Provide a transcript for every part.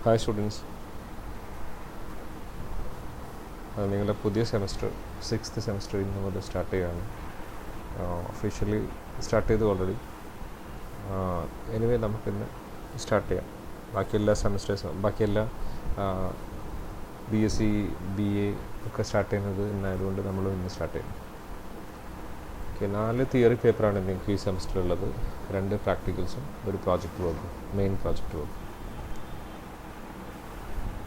Hi students, നിങ്ങളുടെ പുതിയ semester 6th semester ഇന്ന് മുതൽ സ്റ്റാർട്ട് ചെയ്യുകയാണ്. ഒഫീഷ്യലി സ്റ്റാർട്ട് ചെയ്തു ഓൾറെഡി. എനിവേ നമുക്കിന്ന് സ്റ്റാർട്ട് ചെയ്യാം. ബാക്കി എല്ലാ സെമസ്റ്റേഴ്സും, ബാക്കി എല്ലാ BSc BA ഒക്കെ സ്റ്റാർട്ട് ചെയ്യുന്നത് ഇന്നായതുകൊണ്ട് നമ്മളും ഇന്ന് സ്റ്റാർട്ട് ചെയ്യും. ഓക്കെ, 4 തിയറി പേപ്പറാണ് നിങ്ങൾക്ക് ഈ സെമസ്റ്ററിലുള്ളത്. 2 പ്രാക്ടിക്കൽസും ഒരു പ്രോജക്റ്റ് വർക്കും, മെയിൻ പ്രോജക്റ്റ് വർക്കും.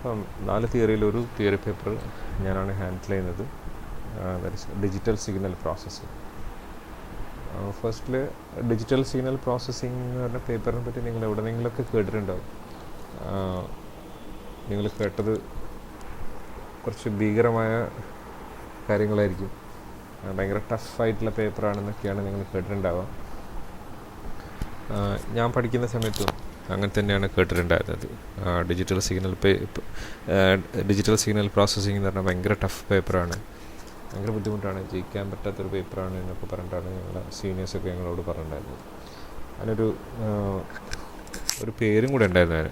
അപ്പം 4 തിയറിയിൽ ഒരു തിയറി പേപ്പർ ഞാനാണ് ഹാൻഡിൽ ചെയ്യുന്നത്. Digital signal processing. ഫസ്റ്റിൽ ഡിജിറ്റൽ സിഗ്നൽ പ്രോസസ്സിങ് എന്ന് പറഞ്ഞ പേപ്പറിനെ പറ്റി നിങ്ങൾ എവിടെയെങ്കിലുമൊക്കെ കേട്ടിട്ടുണ്ടാവും. നിങ്ങൾ കേട്ടത് കുറച്ച് ഭീകരമായ കാര്യങ്ങളായിരിക്കും, ഭയങ്കര ടഫായിട്ടുള്ള പേപ്പറാണെന്നൊക്കെയാണ് നിങ്ങൾ കേട്ടിട്ടുണ്ടാവുക. ഞാൻ പഠിക്കുന്ന സമയത്തും അങ്ങനെ തന്നെയാണ് കേട്ടിട്ടുണ്ടായിരുന്നത്. ഡിജിറ്റൽ സിഗ്നൽ പ്രോസസ്സിംഗ് എന്ന് പറഞ്ഞാൽ ഭയങ്കര ടഫ് പേപ്പറാണ്, ഭയങ്കര ബുദ്ധിമുട്ടാണ്, ജയിക്കാൻ പറ്റാത്തൊരു പേപ്പറാണ് എന്നൊക്കെ പറഞ്ഞിട്ടാണ് ഞങ്ങളുടെ സീനിയേഴ്സൊക്കെ ഞങ്ങളോട് പറഞ്ഞിട്ടുണ്ടായിരുന്നത്. അതിനൊരു പേരും കൂടെ ഉണ്ടായിരുന്നു. അതിന്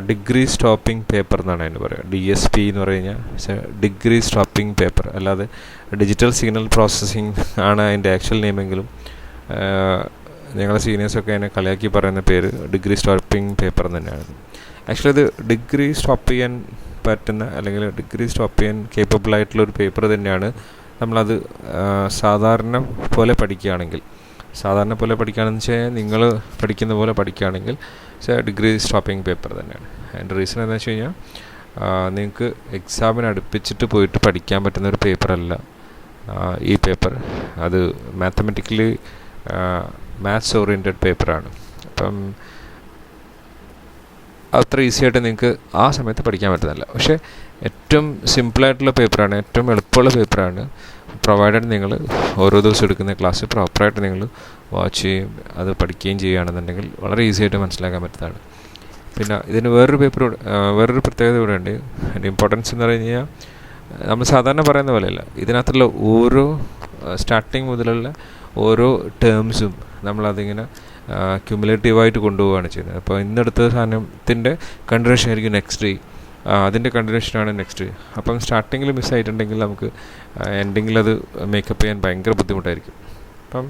ഡിഗ്രി സ്റ്റോപ്പിംഗ് പേപ്പർ എന്നാണ് അതിന് പറയുക. DSP എന്ന് പറഞ്ഞു കഴിഞ്ഞാൽ ഡിഗ്രി സ്റ്റോപ്പിംഗ് പേപ്പർ, അല്ലാതെ ഡിജിറ്റൽ സിഗ്നൽ പ്രോസസ്സിംഗ് ആണ് അതിൻ്റെ ആക്ച്വൽ നെയിമെങ്കിലും ഞങ്ങളുടെ സീനിയേഴ്സൊക്കെ അതിനെ കളിയാക്കി പറയുന്ന പേര് ഡിഗ്രി സ്റ്റോപ്പിംഗ് പേപ്പർ തന്നെയാണ്. ആക്ച്വലി അത് ഡിഗ്രി സ്റ്റോപ്പ് ചെയ്യാൻ പറ്റുന്ന, അല്ലെങ്കിൽ ഡിഗ്രി സ്റ്റോപ്പ് ചെയ്യാൻ കേപ്പബിൾ ആയിട്ടുള്ളൊരു പേപ്പർ തന്നെയാണ്. നമ്മളത് സാധാരണ പോലെ പഠിക്കുകയാണെന്ന് വെച്ചാൽ നിങ്ങൾ പഠിക്കുന്ന പോലെ പഠിക്കുകയാണെങ്കിൽ ഡിഗ്രി സ്റ്റോപ്പിംഗ് പേപ്പർ തന്നെയാണ്. അതിൻ്റെ റീസൺ എന്താണെന്ന് വെച്ച് കഴിഞ്ഞാൽ നിങ്ങൾക്ക് എക്സാമിന് അടുപ്പിച്ചിട്ട് പോയിട്ട് പഠിക്കാൻ പറ്റുന്ന ഒരു പേപ്പറല്ല ഈ പേപ്പർ. അത് മാത്സ് ഓറിയൻറ്റഡ് പേപ്പറാണ്. അപ്പം അത്ര ഈസി ആയിട്ട് നിങ്ങൾക്ക് ആ സമയത്ത് പഠിക്കാൻ പറ്റുന്നില്ല. പക്ഷേ ഏറ്റവും സിമ്പിളായിട്ടുള്ള പേപ്പറാണ്, ഏറ്റവും എളുപ്പമുള്ള പേപ്പറാണ്. പ്രൊവൈഡഡ് നിങ്ങൾ ഓരോ ദിവസം എടുക്കുന്ന ക്ലാസ് പ്രോപ്പറായിട്ട് നിങ്ങൾ വാച്ച് ചെയ്യും, അത് പഠിക്കുകയും ചെയ്യുകയാണെന്നുണ്ടെങ്കിൽ വളരെ ഈസി ആയിട്ട് മനസ്സിലാക്കാൻ പറ്റുന്നതാണ്. പിന്നെ ഇതിന് വേറൊരു പ്രത്യേകത കൂടെ ഉണ്ട്. അതിൻ്റെ ഇമ്പോർട്ടൻസ് എന്ന് പറഞ്ഞു കഴിഞ്ഞാൽ നമ്മൾ സാധാരണ പറയുന്ന പോലെയല്ല. ഇതിനകത്തുള്ള ഓരോ സ്റ്റാർട്ടിങ് മുതലുള്ള ഓരോ ടേംസും നമ്മളതിങ്ങനെ ക്യുമുലേറ്റീവായിട്ട് കൊണ്ടുപോവുകയാണ് ചെയ്യുന്നത്. അപ്പോൾ ഇന്നെടുത്ത സാധനത്തിൻ്റെ കണ്ടിന്യൂഷൻ ആയിരിക്കും നെക്സ്റ്റ് ഡേ, അതിൻ്റെ കണ്ടിന്യൂഷനാണ് നെക്സ്റ്റ്. അപ്പം സ്റ്റാർട്ടിങ്ങിൽ മിസ്സായിട്ടുണ്ടെങ്കിൽ നമുക്ക് എൻഡിങ്ങിൽ അത് മേക്കപ്പ് ചെയ്യാൻ ഭയങ്കര ബുദ്ധിമുട്ടായിരിക്കും. അപ്പം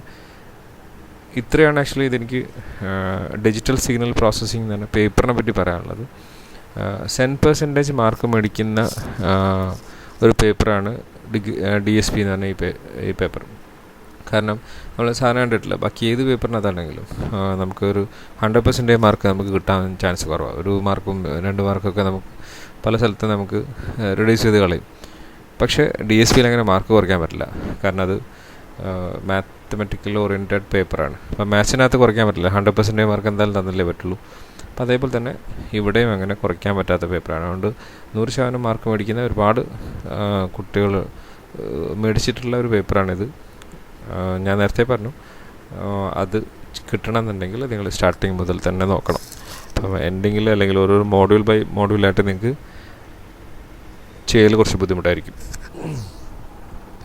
ഇത്രയാണ് ആക്ച്വലി ഇതെനിക്ക് ഡിജിറ്റൽ സിഗ്നൽ പ്രോസസ്സിംഗ് എന്ന് പറഞ്ഞ പേപ്പറിനെ പറ്റി പറയാനുള്ളത്. 10% മാർക്ക് മേടിക്കുന്ന ഒരു പേപ്പറാണ് DSP എന്ന് പറഞ്ഞ ഈ പേപ്പർ. കാരണം നമ്മൾ സാധനം കണ്ടിട്ടില്ല, ബാക്കി ഏത് പേപ്പറിനകത്താണെങ്കിലും നമുക്കൊരു 100% മാർക്ക് നമുക്ക് കിട്ടാൻ ചാൻസ് കുറവാണ്. 1 മാർക്കും 2 മാർക്കൊക്കെ നമുക്ക് പല സ്ഥലത്തും നമുക്ക് റിഡ്യൂസ് ചെയ്ത് കളയും. പക്ഷേ DSPയിൽ അങ്ങനെ മാർക്ക് കുറയ്ക്കാൻ പറ്റില്ല, കാരണം അത് മാത്തമെറ്റിക്കൽ ഓറിയൻറ്റഡ് പേപ്പറാണ്. അപ്പോൾ മാത്സിനകത്ത് കുറയ്ക്കാൻ പറ്റില്ല, 100% മാർക്ക് എന്തായാലും തന്നല്ലേ പറ്റുള്ളൂ. അപ്പോൾ അതേപോലെ തന്നെ ഇവിടെയും അങ്ങനെ കുറയ്ക്കാൻ പറ്റാത്ത പേപ്പറാണ്. അതുകൊണ്ട് 100% മാർക്ക് മേടിക്കുന്ന ഒരുപാട് കുട്ടികൾ മേടിച്ചിട്ടുള്ള ഒരു പേപ്പറാണിത്. ഞാൻ നേരത്തെ പറഞ്ഞു, അത് കിട്ടണമെന്നുണ്ടെങ്കിൽ നിങ്ങൾ സ്റ്റാർട്ടിങ് മുതൽ തന്നെ നോക്കണം. അപ്പം എൻഡിങ്ങിൽ അല്ലെങ്കിൽ ഓരോ മോഡ്യൂൾ ബൈ മോഡ്യൂളായിട്ട് നിങ്ങൾക്ക് ചെയ്യൽ കുറച്ച് ബുദ്ധിമുട്ടായിരിക്കും.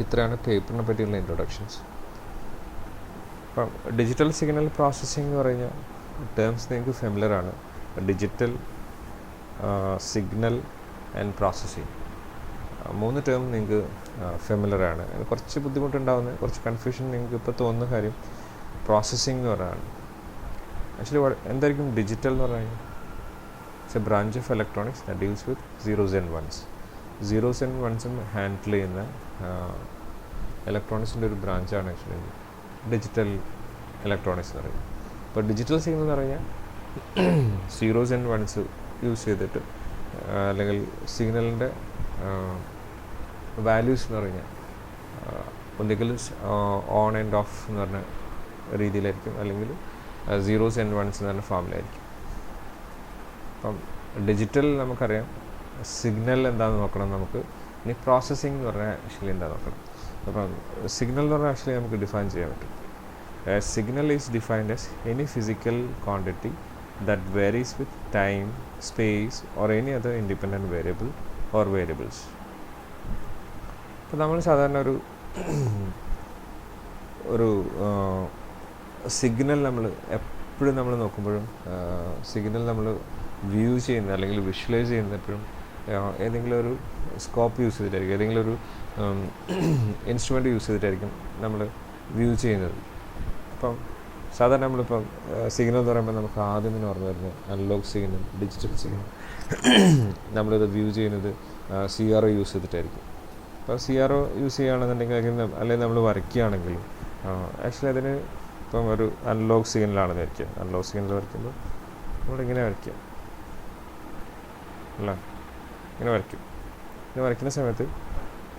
ഇത്രയാണ് പേപ്പറിനെ പറ്റിയുള്ള ഇൻട്രൊഡക്ഷൻസ്. അപ്പം ഡിജിറ്റൽ സിഗ്നൽ പ്രോസസ്സിംഗ് എന്ന് പറഞ്ഞാൽ ടേംസ് നിങ്ങൾക്ക് ഫെമിലറാണ്. Digital signal and processing 3 term നിങ്ങൾക്ക് ഫെമിലറാണ്. കുറച്ച് ബുദ്ധിമുട്ടുണ്ടാകുന്ന, കുറച്ച് കൺഫ്യൂഷൻ നിങ്ങൾക്ക് ഇപ്പോൾ തോന്നുന്ന കാര്യം പ്രോസസ്സിംഗ് എന്ന് പറയുകയാണ്. ആക്ച്വലി എന്തായിരിക്കും ഡിജിറ്റൽ എന്ന് പറഞ്ഞു കഴിഞ്ഞാൽ it's a branch of electronics that deals with zeros and വൺസും ഹാൻഡിൽ ചെയ്യുന്ന ഇലക്ട്രോണിക്സിൻ്റെ ഒരു ബ്രാഞ്ചാണ് ആക്ച്വലി ഡിജിറ്റൽ ഇലക്ട്രോണിക്സ് എന്ന് പറയുന്നത്. ഇപ്പോൾ ഡിജിറ്റൽ സിഗ്നൽ എന്ന് പറഞ്ഞാൽ സീറോസ് ആൻഡ് വൺസ് യൂസ് ചെയ്തിട്ട്, അല്ലെങ്കിൽ സിഗ്നലിൻ്റെ വാല്യൂസ് എന്ന് പറഞ്ഞാൽ ഒന്നുകിൽ ഓൺ ആൻഡ് ഓഫ് എന്ന് പറഞ്ഞ രീതിയിലായിരിക്കും, അല്ലെങ്കിൽ സീറോസ് ആൻഡ് വൺസ് എന്ന് പറഞ്ഞ ഫോമിലായിരിക്കും. അപ്പം ഡിജിറ്റൽ നമുക്കറിയാം, സിഗ്നൽ എന്താണെന്ന് നോക്കണം നമുക്ക്. ഇനി പ്രോസസ്സിംഗ് എന്ന് പറഞ്ഞാൽ ആക്ച്വലി എന്താ നോക്കണം. അപ്പം സിഗ്നൽ എന്ന് പറഞ്ഞാൽ ആക്ച്വലി നമുക്ക് ഡിഫൈൻ ചെയ്യാൻ പറ്റും. Signal is defined as any physical quantity that varies with time, space or any other independent variable or variables. അപ്പോൾ നമ്മൾ സാധാരണ ഒരു സിഗ്നൽ നമ്മൾ എപ്പോഴും നമ്മൾ നോക്കുമ്പോഴും സിഗ്നൽ നമ്മൾ വ്യൂ ചെയ്യുന്നത് അല്ലെങ്കിൽ വിഷ്വലൈസ് ചെയ്യുന്നത് എപ്പോഴും ഏതെങ്കിലും ഒരു സ്കോപ്പ് യൂസ് ചെയ്തിട്ടായിരിക്കും, ഏതെങ്കിലും ഒരു ഇൻസ്ട്രുമെൻറ്റ് യൂസ് ചെയ്തിട്ടായിരിക്കും നമ്മൾ വ്യൂ ചെയ്യുന്നത്. അപ്പം സാധാരണ നമ്മളിപ്പം സിഗ്നൽ എന്ന് പറയുമ്പോൾ നമുക്ക് ആദ്യം തന്നെ ഓർമ്മ വരുന്നത് അനലോഗ് സിഗ്നൽ, ഡിജിറ്റൽ സിഗ്നൽ. നമ്മളിത് വ്യൂ ചെയ്യുന്നത് CRO യൂസ് ചെയ്തിട്ടായിരിക്കും. അപ്പോൾ CRO യൂസ് ചെയ്യുകയാണെന്നുണ്ടെങ്കിൽ അല്ലെങ്കിൽ നമ്മൾ വരയ്ക്കുകയാണെങ്കിലും ആക്ച്വലി അതിന് ഇപ്പം ഒരു അനലോഗ് സിഗ്നലാണെന്ന് വരയ്ക്കുക. അനലോഗ് സിഗ്നൽ വരയ്ക്കുമ്പോൾ നമ്മളിങ്ങനെ വരയ്ക്കുക അല്ല, ഇങ്ങനെ വരയ്ക്കും. ഇങ്ങനെ വരയ്ക്കുന്ന സമയത്ത്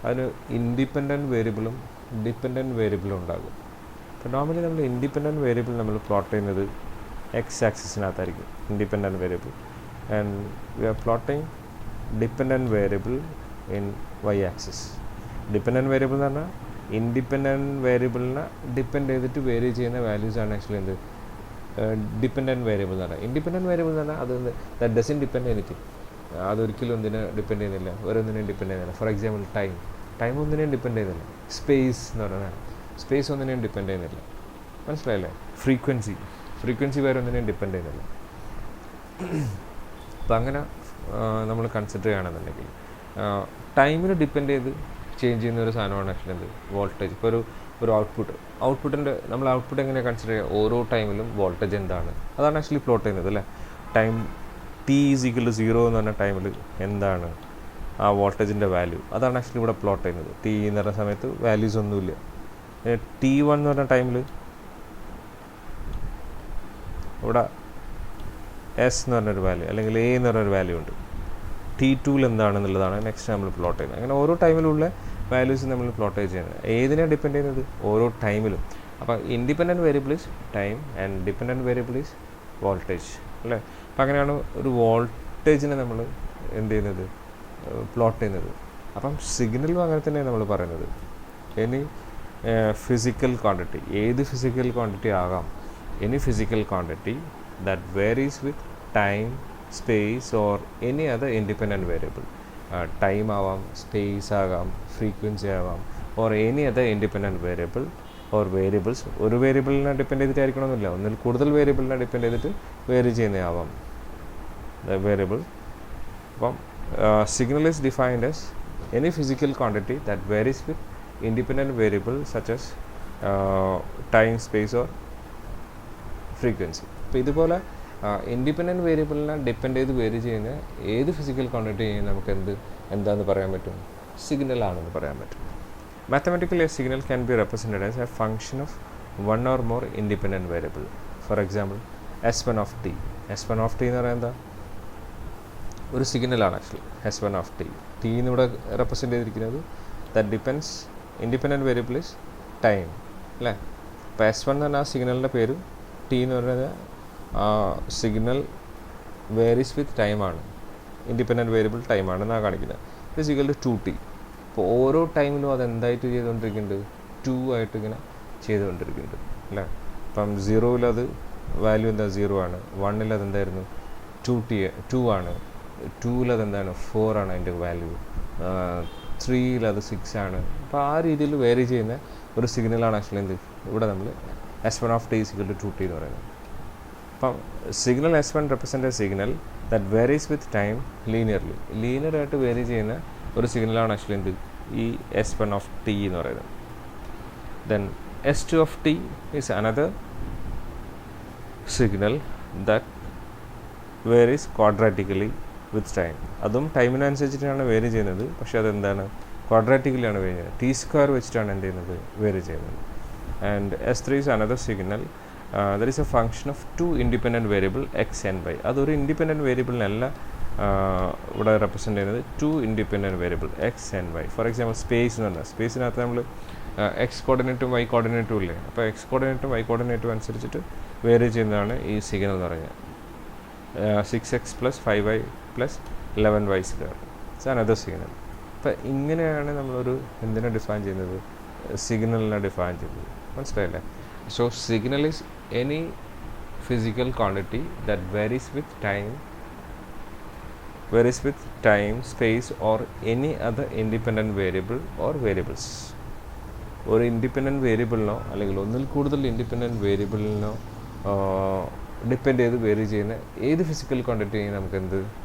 അതിന് ഇൻഡിപെൻഡൻറ്റ് വേരിയബിളും ഡിപ്പെൻഡൻറ്റ് വേരിയബിളും ഉണ്ടാകും. അപ്പോൾ നോർമലി നമ്മൾ ഇൻഡിപെൻഡൻറ്റ് വേരിയബിൾ നമ്മൾ പ്ലോട്ട് ചെയ്യുന്നത് എക്സ് ആക്സിസിനകത്തായിരിക്കും, independent variable. And we are plotting dependent variable in Y axis. Dependent variable എന്ന് പറഞ്ഞാൽ ഇൻഡിപെൻഡൻറ്റ് വേരിയബിളിനെ ഡിപ്പെൻഡ് ചെയ്തിട്ട് വേരി ചെയ്യുന്ന വാല്യൂസാണ് ആക്ച്വലി എന്ത് ഡിപ്പെൻഡൻറ്റ് വേരിയബിൾ എന്ന് പറഞ്ഞാൽ. ഇൻഡിപെൻഡൻറ്റ് വേരിയബിൾ എന്ന് പറഞ്ഞാൽ അത് ദാറ്റ് ഡസൻറ്റ് ഡിപ്പെൻഡ് എനിത്തിങ്. അതൊരിക്കലും ഒന്നിനെ ഡിപ്പെൻഡ് ചെയ്യുന്നില്ല, ഓരോന്നിനെയും ഡിപ്പെൻഡ് ചെയ്യുന്നില്ല. ഫോർ എക്സാമ്പിൾ ടൈം ഒന്നിനെയും ഡിപ്പെൻഡ് ചെയ്യുന്നില്ല. സ്പേസ് എന്ന് പറഞ്ഞാൽ സ്പേസ് ഒന്നിനെയും ഡിപ്പെൻഡ് ചെയ്യുന്നില്ല, മനസ്സിലായില്ലേ? ഫ്രീക്വൻസി വേറെ ഒന്നിനെയും ഡിപ്പെൻഡ് ചെയ്യുന്നില്ല. അപ്പം അങ്ങനെ നമ്മൾ കൺസിഡർ ചെയ്യുകയാണെന്നുണ്ടെങ്കിൽ ടൈമിന് ഡിപ്പെൻഡ് ചെയ്ത് ചേഞ്ച് ചെയ്യുന്ന ഒരു സാധനമാണ് ആക്ച്വലി എന്ത് വോൾട്ടേജ്. ഇപ്പോൾ ഒരു ഔട്ട്പുട്ടിൻ്റെ നമ്മൾ ഔട്ട്പുട്ട് എങ്ങനെ കൺസിഡർ ചെയ്യുക? ഓരോ ടൈമിലും വോൾട്ടേജ് എന്താണ്, അതാണ് ആക്ച്വലി പ്ലോട്ട് ചെയ്യുന്നത് അല്ലേ. ടൈം t=0 എന്ന് പറഞ്ഞ ടൈമിൽ എന്താണ് ആ വോൾട്ടേജിൻ്റെ വാല്യൂ, അതാണ് ആക്ച്വലി ഇവിടെ പ്ലോട്ട് ചെയ്യുന്നത്. t എന്ന് പറഞ്ഞ സമയത്ത് വാല്യൂസ് ഒന്നുമില്ല. t1 എന്ന് പറഞ്ഞ ടൈമിൽ ഇവിടെ s എന്ന് പറഞ്ഞൊരു വാല്യൂ അല്ലെങ്കിൽ a എന്ന് പറഞ്ഞൊരു വാല്യൂ ഉണ്ട്. t2ൽ എന്താണെന്നുള്ളതാണ് നെക്സ്റ്റ് നമ്മൾ പ്ലോട്ട് ചെയ്യുന്നത്. അങ്ങനെ ഓരോ ടൈമിലുള്ള വാല്യൂസ് നമ്മൾ പ്ലോട്ട് ചെയ്യുന്നത് ഏതിനാണ് ഡിപ്പെൻഡ് ചെയ്യുന്നത്? ഓരോ ടൈമിലും. അപ്പോൾ independent variable is time and dependent variable is voltage അല്ലേ. അപ്പം അങ്ങനെയാണ് ഒരു വോൾട്ടേജിനെ നമ്മൾ എന്ത് ചെയ്യുന്നത്, പ്ലോട്ട് ചെയ്യുന്നത്. അപ്പം സിഗ്നലും അങ്ങനെ തന്നെയാണ് നമ്മൾ പറയുന്നത്. എനി ഫിസിക്കൽ ക്വാണ്ടിറ്റി, ഏത് ഫിസിക്കൽ ക്വാണ്ടിറ്റി ആകാം, any physical quantity that varies with time, space or any other independent variable. Time ആവാം, സ്പേസ് ആകാം, ഫ്രീക്വൻസി ആവാം, or any other independent variable or variables. ഒരു വേരിയബിളിനെ ഡിപ്പെൻഡ് ചെയ്തിട്ടായിരിക്കണമെന്നില്ല, ഒന്നിൽ കൂടുതൽ വേരിയബിളിനെ ഡിപ്പെൻഡ് ചെയ്തിട്ട് വേരി ചെയ്യുന്നതാവാം വേരിയബിൾ. അപ്പം signal is defined as any physical quantity that varies with independent variable such as time, space or frequency. അപ്പോൾ ഇതുപോലെ ഇൻഡിപെൻഡൻറ്റ് വേരിയബിളിനെ ഡിപ്പെൻഡ് ചെയ്ത് വേരി ചെയ്യുന്ന ഏത് ഫിസിക്കൽ ക്വാണ്ടിറ്റി നമുക്ക് എന്താണെന്ന് പറയാൻ പറ്റും? സിഗ്നലാണെന്ന് പറയാൻ പറ്റും. Mathematically, a signal can be represented as a function of one or more independent variable. For example, S1 of t. S1 of t എന്ന് പറയുന്നത് ഒരു സിഗ്നലാണ് actually. S1 of t. t എന്നിവിടെ റെപ്രസെൻ്റ് ചെയ്തിരിക്കുന്നത് that depends, independent variable is time അല്ലേ. അപ്പോൾ S1 എന്ന് പറഞ്ഞാൽ ആ സിഗ്നലിൻ്റെ പേര്, t എന്ന് പറയുന്നത് സിഗ്നൽ വേരീസ് വിത്ത് ടൈമാണ്, ഇൻഡിപെൻഡൻറ്റ് വേരിയബിൾ ടൈമാണെന്നാണ് കാണിക്കുന്നത്. ഇത് ഈക്വൽ ടു 2t. അപ്പോൾ ഓരോ ടൈമിലും അതെന്തായിട്ട് ചെയ്തുകൊണ്ടിരിക്കുന്നുണ്ട്? 2 ആയിട്ട് ഇങ്ങനെ ചെയ്തുകൊണ്ടിരിക്കുന്നുണ്ട് അല്ലേ. അപ്പം 0ൽ അത് വാല്യൂ എന്താ 0 ആണ്, 1ൽ അതെന്തായിരുന്നു 2 ആണ്, 2ൽ അതെന്താണ് 4 ആണ് അതിൻ്റെ വാല്യൂ, 3ൽ അത് 6 ആണ്. അപ്പോൾ ആ രീതിയിൽ വേരി ചെയ്യുന്ന ഒരു സിഗ്നലാണ് ആക്ച്വലി എന്ത് ഇവിടെ നമ്മൾ S1 of t = 2t എന്ന് പറയുന്നത്. അപ്പം signal S1 represent a signal that varies with time ലീനിയറായിട്ട് വേരി ചെയ്യുന്ന ഒരു സിഗ്നലാണ് ആക്ച്വലി എന്ത് ഈ S1 of t എന്ന് പറയുന്നത്. Then S2 of t is another signal that varies quadratically with time. അതും ടൈമിനനുസരിച്ചിട്ടാണ് വേരി ചെയ്യുന്നത്, പക്ഷേ അതെന്താണ് ക്വാഡ്രാറ്റിക്കലിയാണ് വേരി ചെയ്യുന്നത്. t² വെച്ചിട്ടാണ് എന്ത് ചെയ്യുന്നത് വേരി ചെയ്യുന്നത്. And S3 is another signal there is A function of 2 independent variable x and y. അതൊരു ഇൻഡിപെൻഡൻറ്റ് വേരിയബിളിനല്ല ഇവിടെ റെപ്രസെൻ്റ് ചെയ്യുന്നത്, 2 independent variable x and y. For example space എന്ന് പറഞ്ഞാൽ സ്പേസിനകത്ത് നമ്മൾ എക്സ് കോർഡിനേറ്റും വൈ കോർഡിനേറ്റും ഇല്ലേ. അപ്പോൾ എക്സ് കോർഡിനേറ്റും വൈ കോർഡിനേറ്റും അനുസരിച്ചിട്ട് വേരി ചെയ്യുന്നതാണ് ഈ സിഗ്നൽ എന്ന് പറയുന്നത്. 6x + 5y + 11y². It's another signal. അപ്പോൾ ഇങ്ങനെയാണ് നമ്മളൊരു എന്തിനെ ഡിഫൈൻ ചെയ്യുന്നത്? സിഗ്നലിനെ ഡിഫൈൻ ചെയ്യുന്നത്. മനസ്സിലായില്ലേ? So signal is any physical quantity that varies with time, space or any other independent variable or variables. ഒരു ഇൻഡിപെൻഡൻറ്റ് വേരിയബിളിനോ അല്ലെങ്കിൽ ഒന്നിൽ കൂടുതൽ ഇൻഡിപെൻഡൻറ്റ് വേരിയബിളിനോ ഡിപ്പെൻഡ് ചെയ്ത് വേരി ചെയ്യുന്ന ഏത് ഫിസിക്കൽ ക്വാണ്ടിറ്റിയും നമുക്ക് എന്ത്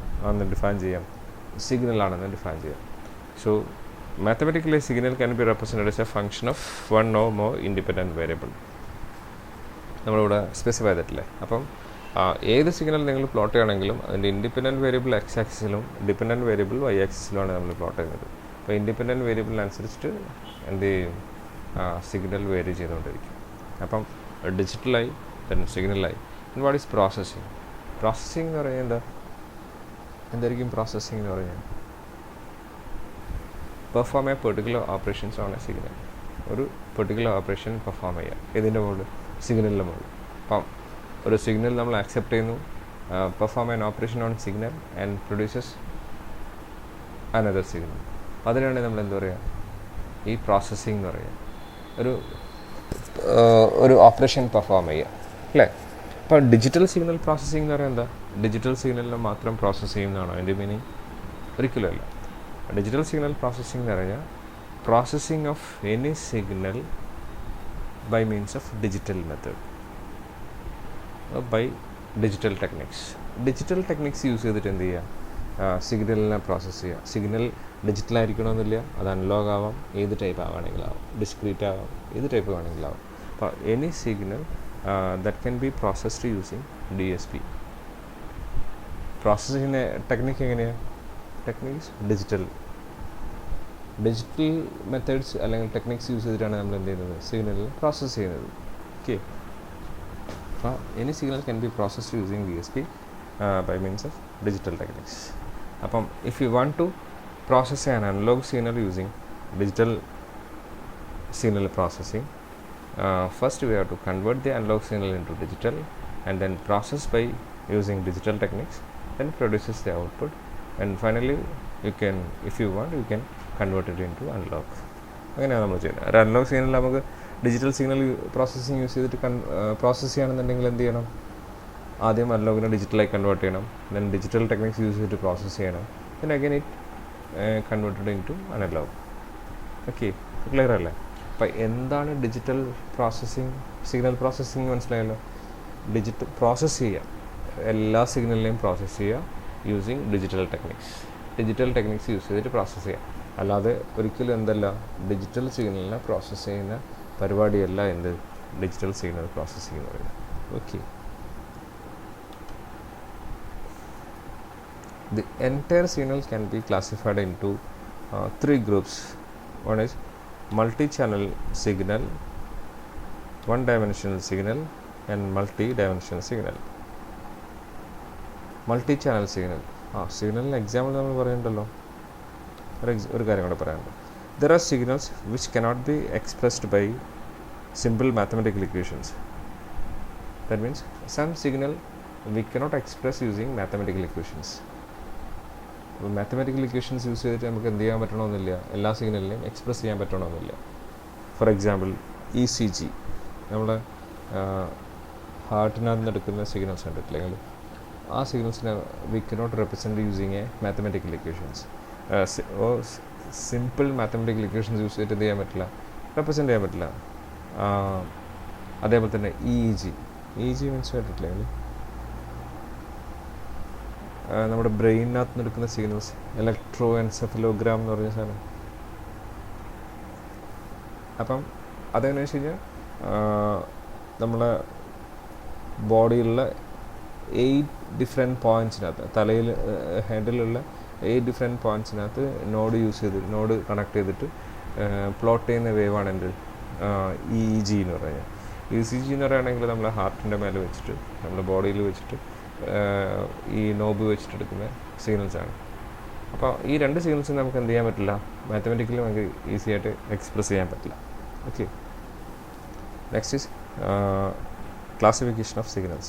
ആണെന്ന് ഡിഫൈൻ ചെയ്യാം, സിഗ്നലാണെന്ന് ഡിഫൈൻ ചെയ്യാം. So mathematically signal can be represented as a function of one or more independent variable. നമ്മളിവിടെ സ്പെസിഫൈ ചെയ്തിട്ടില്ലേ. അപ്പം ഏത് സിഗ്നൽ നിങ്ങൾ പ്ലോട്ട് ചെയ്യുകയാണെങ്കിലും അതിൻ്റെ ഇൻഡിപെൻഡൻറ്റ് വേരിയബിൾ എക്സ് ആക്സിസിലും ഡിപെൻഡൻറ്റ് വേരിയബിൾ വൈ ആക്സിസിലുമാണ് നമ്മൾ പ്ലോട്ട് ചെയ്യുന്നത്. അപ്പോൾ ഇൻഡിപെൻഡൻറ്റ് വേരിയബിളിനനുസരിച്ചിട്ട് എന്ത് ചെയ്യും, സിഗ്നൽ വേരി ചെയ്തുകൊണ്ടിരിക്കും. അപ്പം ഡിജിറ്റലായി ദെൻ സിഗ്നലായി. What is processing? പ്രോസസ്സിങ് എന്ന് പറയുന്നത് എന്തായിരിക്കും? പ്രോസസ്സിങ് എന്ന് പറയുന്നത് perform a particular operations on a signal. ഒരു പെർട്ടിക്കുലർ ഓപ്പറേഷൻ പെർഫോം ചെയ്യുക ഇതിൻ്റെ മുകളിൽ, സിഗ്നലിൻ്റെ മുകളിൽ. അപ്പം ഒരു സിഗ്നൽ നമ്മൾ ആക്സെപ്റ്റ് ചെയ്യുന്നു, perform an operation on signal and produces another signal. അതിനാണ് നമ്മൾ എന്താ പറയുക, ഈ പ്രോസസ്സിങ് എന്ന് പറയുക. ഒരു ഓപ്പറേഷൻ പെർഫോം ചെയ്യുക അല്ലേ. അപ്പോൾ ഡിജിറ്റൽ സിഗ്നൽ പ്രോസസ്സിംഗ് എന്ന് പറയുന്നത് എന്താ? ഡിജിറ്റൽ സിഗ്നലിനെ മാത്രം പ്രോസസ്സ് ചെയ്യുന്നതാണോ അതിൻ്റെ മീനിങ്? ഒരിക്കലും അല്ല. ഡിജിറ്റൽ സിഗ്നൽ പ്രോസസ്സിംഗ് എന്ന് പറഞ്ഞാൽ processing of any signal by means of digital method, by digital techniques. Digital techniques use ചെയ്തിട്ട് എന്ത് ചെയ്യുക, സിഗ്നലിനെ പ്രോസസ്സ് ചെയ്യുക. സിഗ്നൽ ഡിജിറ്റൽ ആയിരിക്കണമെന്നില്ല, അത് അനലോഗ് ആവാം, ഏത് ടൈപ്പ് ആവുകയാണെങ്കിലും ആവാം, ഡിസ്ക്രീറ്റ് ആവാം, ഏത് ടൈപ്പ് വേണമെങ്കിലും ആവാം. അപ്പോൾ any signal that can be processed using DSP. പ്രോസസ്സിങ്ങിൻ്റെ ടെക്നിക്ക് എങ്ങനെയാണ്? ടെക്നിക്സ് ഡിജിറ്റൽ മെത്തേഡ്സ് അല്ലെങ്കിൽ ടെക്നിക്സ് യൂസ് ചെയ്തിട്ടാണ് നമ്മൾ എന്ത് ചെയ്യുന്നത്, സിഗ്നലിൽ പ്രോസസ്സ് ചെയ്യുന്നത്. ഓക്കെ. അപ്പോൾ any signal can be processed using DSP by means of digital techniques. അപ്പം if you want to process an analog signal using digital signal processing, first we have to convert the analog signal into digital and then process by using digital techniques, then produces the output, and finally you can, if you want, you can convert it into analog. അങ്ങനെയാണ് നമ്മൾ ചെയ്യുന്നത്. ഒരു analog signal നമുക്ക് digital signal processing use ചെയ്തിട്ട് process ചെയ്യണമെന്നുണ്ടെങ്കിൽ എന്ത് ചെയ്യണം? ആദ്യം അനലോഗിനെ ഡിജിറ്റലായി കൺവേർട്ട് ചെയ്യണം, ദെൻ ഡിജിറ്റൽ ടെക്നിക്സ് യൂസ് ചെയ്തിട്ട് പ്രോസസ്സ് ചെയ്യണം, then again it converted into analog. Okay, clear അല്ലേ? അപ്പോൾ എന്താണ് ഡിജിറ്റൽ പ്രോസസ്സിങ്? സിഗ്നൽ പ്രോസസ്സിങ് മനസ്സിലായല്ലോ. ഡിജിറ്റൽ പ്രോസസ്സ് ചെയ്യുക, എല്ലാ സിഗ്നലിനെയും പ്രോസസ്സ് ചെയ്യുക using digital techniques. Digital techniques use ചെയ്തിട്ട് പ്രോസസ്സ് ചെയ്യുക. അല്ലാതെ ഒരിക്കലും എന്തല്ല, ഡിജിറ്റൽ സിഗ്നലിനെ പ്രോസസ്സ് ചെയ്യുന്ന പരിപാടിയല്ല എന്ത്, ഡിജിറ്റൽ സിഗ്നൽ പ്രോസസ്സിങ് എന്ന് പറയുന്നത്. Okay. The entire signal can be classified into 3 groups. One is multi-channel signal, one-dimensional signal, and multi-dimensional signal. Multi-channel signal. സിഗ്നലിന് എക്സാമ്പിൾ നമ്മൾ പറയുന്നുണ്ടല്ലോ, ഒരു കാര്യം കൂടെ പറയാനുണ്ട്. There are signals which cannot be expressed by simple mathematical equations. That means some signal we cannot express using mathematical equations. Mathematical equations use ചെയ്തിട്ട് നമുക്ക് എന്ത് ചെയ്യാൻ പറ്റണമെന്നില്ല, എല്ലാ സിഗ്നലിനെയും എക്സ്പ്രസ് ചെയ്യാൻ പറ്റണമെന്നില്ല. ഫോർ എക്സാമ്പിൾ ECG, നമ്മുടെ ഹാർട്ടിനകത്ത് നിന്ന് എടുക്കുന്ന സിഗ്നൽസ് കണ്ടിട്ടില്ലെങ്കിൽ ആ സിഗ്നൽസിനെ we cannot represent using a mathematical equations. Simple mathematical equations use ചെയ്തിട്ട് എന്ത് ചെയ്യാൻ പറ്റില്ല, റെപ്രസെൻറ്റ് ചെയ്യാൻ പറ്റില്ല. അതേപോലെ തന്നെ EEG മീൻസ് കേട്ടിട്ടില്ലെങ്കിൽ നമ്മുടെ ബ്രെയിനകത്ത് നിന്ന് എടുക്കുന്ന സിഗ്നൽസ്, ഇലക്ട്രോ എൻസെഫലോഗ്രാം എന്ന് പറഞ്ഞ സാധനം. അപ്പം അതെങ്ങനെയാണെന്ന് വെച്ച് കഴിഞ്ഞാൽ നമ്മളെ ബോഡിയിലുള്ള 8 ഡിഫറെൻറ്റ് പോയിൻറ്റ്സിനകത്ത്, തലയിൽ ഹെഡിലുള്ള 8 ഡിഫറെൻറ്റ് പോയിൻറ്റ്സിനകത്ത് നോഡ് കണക്ട് ചെയ്തിട്ട് പ്ലോട്ട് ചെയ്യുന്ന വേവാണ് എൻ്റെ EEG എന്ന് പറയുന്നത്. ECG എന്ന് പറയുകയാണെങ്കിൽ നമ്മളെ ഹാർട്ടിൻ്റെ മേലെ വെച്ചിട്ട്, നമ്മുടെ ബോഡിയിൽ വെച്ചിട്ട് ഈ നോബ് വെച്ചിട്ടെടുക്കുന്ന സിഗ്നൽസാണ്. അപ്പോൾ ഈ 2 സിഗ്നൽസും നമുക്ക് എന്ത് ചെയ്യാൻ പറ്റില്ല, മാത്തമാറ്റിക്കലി നമുക്ക് ഈസി ആയിട്ട് എക്സ്പ്രസ് ചെയ്യാൻ പറ്റില്ല. Okay. Next is classification of signals.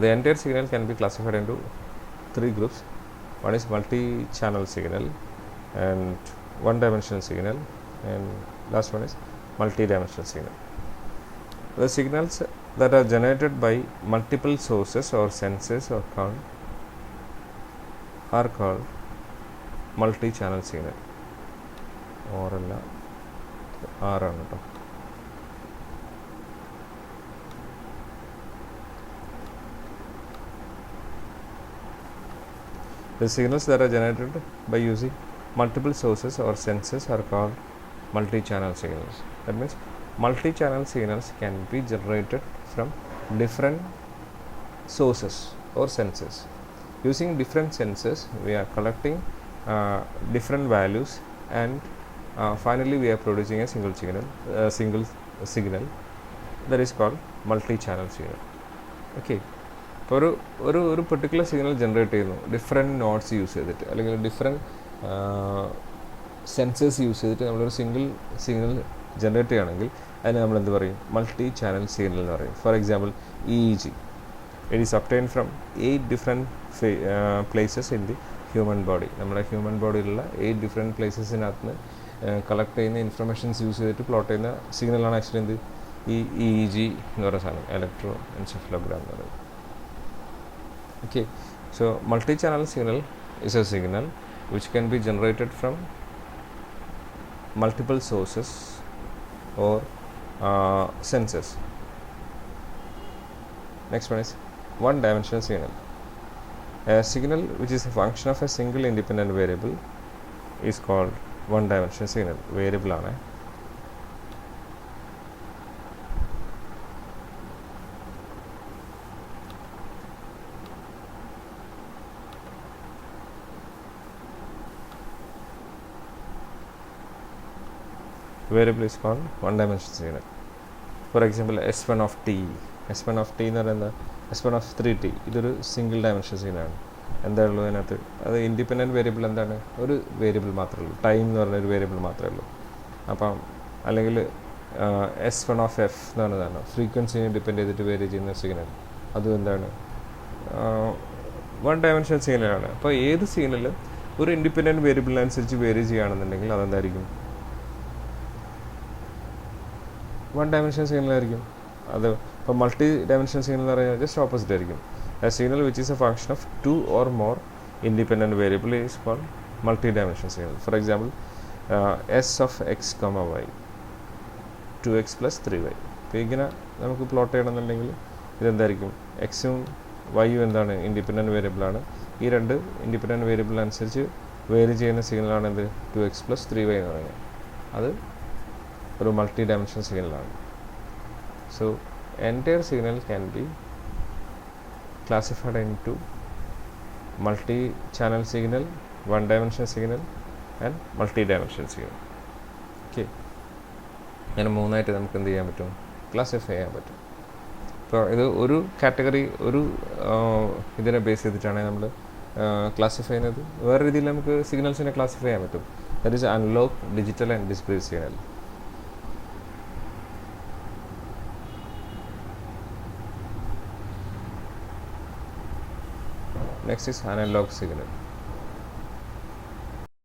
The entire signal can be classified into 3 groups. One is multi-channel signal, and one-dimensional signal, and last one is multi-dimensional signal. The signals that are generated by multiple sources or senses are called multi-channel signal. ഓറല്ല, ആറാണ് കേട്ടോ. The signals that are generated by using multiple sources or sensors are called multi-channel signals. That means multi-channel signals can be generated from different sources or sensors. Using different sensors, we are collecting different values, and finally we are producing a single signal that is called multi-channel signal. Okay. ഇപ്പോൾ ഒരു particular signal generate ചെയ്യുന്നു different notes use ചെയ്തിട്ട്, അല്ലെങ്കിൽ different sensors use ചെയ്തിട്ട് നമ്മളൊരു signal generate ചെയ്യുകയാണെങ്കിൽ അതിന് നമ്മൾ എന്ത് പറയും? മൾട്ടി ചാനൽ സിഗ്നൽ എന്ന് പറയും. For example EEG, it is obtain from 8 different places in the human body. നമ്മുടെ ഹ്യൂമൻ ബോഡിയിലുള്ള 8 ഡിഫറെൻറ്റ് പ്ലേസസിനകത്ത് നിന്ന് കളക്ട് ചെയ്യുന്ന ഇൻഫർമേഷൻസ് യൂസ് ചെയ്തിട്ട് പ്ലോട്ട് ചെയ്യുന്ന സിഗ്നലാണ് ആക്ച്വലി എന്ത് ഈ EEG എന്ന് പറയുന്ന സാധനം, ഇലക്ട്രോ എൻസെഫലോഗ്രാം എന്ന് പറയുന്നത്. Okay, so multi-channel signal is a signal which can be generated from multiple sources or sensors. Next one is one-dimensional signal. A signal which is a function of a single independent variable is called one-dimensional signal. Variable ആണ്. Variable is called one-dimensional signal. For example, S1 of t എന്ന് പറയുന്നത് S1 of 3t, ഇതൊരു single dimension സിഗ്നലാണ്. എന്താണുള്ളൂ അതിനകത്ത്? അത് independent variable എന്താണ്? ഒരു variable മാത്രമേ ഉള്ളൂ, ടൈം എന്ന് പറഞ്ഞൊരു വേരിയബിൾ മാത്രമേ ഉള്ളൂ. അപ്പം അല്ലെങ്കിൽ S1 of f എന്ന് പറയുന്നതാണ് ഫ്രീക്വൻസിനെ ഡിപ്പെൻഡ് ചെയ്തിട്ട് വേരി ചെയ്യുന്ന സിഗ്നൽ. അതും എന്താണ്? വൺ ഡയമെൻഷണൽ സിഗ്നലാണ്. അപ്പോൾ ഏത് സിഗ്നലും ഒരു ഇൻഡിപെൻഡൻറ്റ് വേരിയബിളിനനുസരിച്ച് വേരി ചെയ്യുകയാണെന്നുണ്ടെങ്കിൽ അതെന്തായിരിക്കും? One dimensional സിഗ്നലായിരിക്കും. അത് ഇപ്പോൾ മൾട്ടി ഡയമെൻഷണൽ സിഗ്നൽ എന്ന് പറയുന്നത് ജസ്റ്റ് ഓപ്പോസിറ്റ് ആയിരിക്കും. A signal which is a function of 2 or more independent variable is called multi dimensional signal. For example S of x, y 2x + 3y. ഇപ്പോൾ ഇങ്ങനെ നമുക്ക് plot ചെയ്യണമെന്നുണ്ടെങ്കിൽ ഇതെന്തായിരിക്കും? എക്സും വൈയും എന്താണ്? ഇൻഡിപെൻഡൻറ്റ് വേരിയബിളാണ്. ഈ രണ്ട് ഇൻഡിപെൻഡൻറ്റ് വേരിയബിളിനനുസരിച്ച് വേരി ചെയ്യുന്ന സിഗ്നലാണ് എന്ത്? 2x + 3y എന്ന് പറയുന്നത്. അത് ഒരു മൾട്ടി ഡയമെൻഷണൽ സിഗ്നലാണ്. So entire signal can B classified into multi channel signal, one dimensional signal and multi dimensional signal. Okay, അങ്ങനെ മൂന്നായിട്ട് നമുക്ക് എന്ത് ചെയ്യാൻ പറ്റും? ക്ലാസിഫൈ ചെയ്യാൻ പറ്റും. ഇപ്പോൾ ഇത് ഒരു കാറ്റഗറി, ഒരു ഇതിനെ ബേസ് ചെയ്തിട്ടാണ് നമ്മൾ ക്ലാസിഫൈ ചെയ്യുന്നത്. വേറെ രീതിയിൽ നമുക്ക് സിഗ്നൽസിനെ ക്ലാസിഫൈ ചെയ്യാൻ പറ്റും. That is analog, digital and discrete signal. Next is analog signal.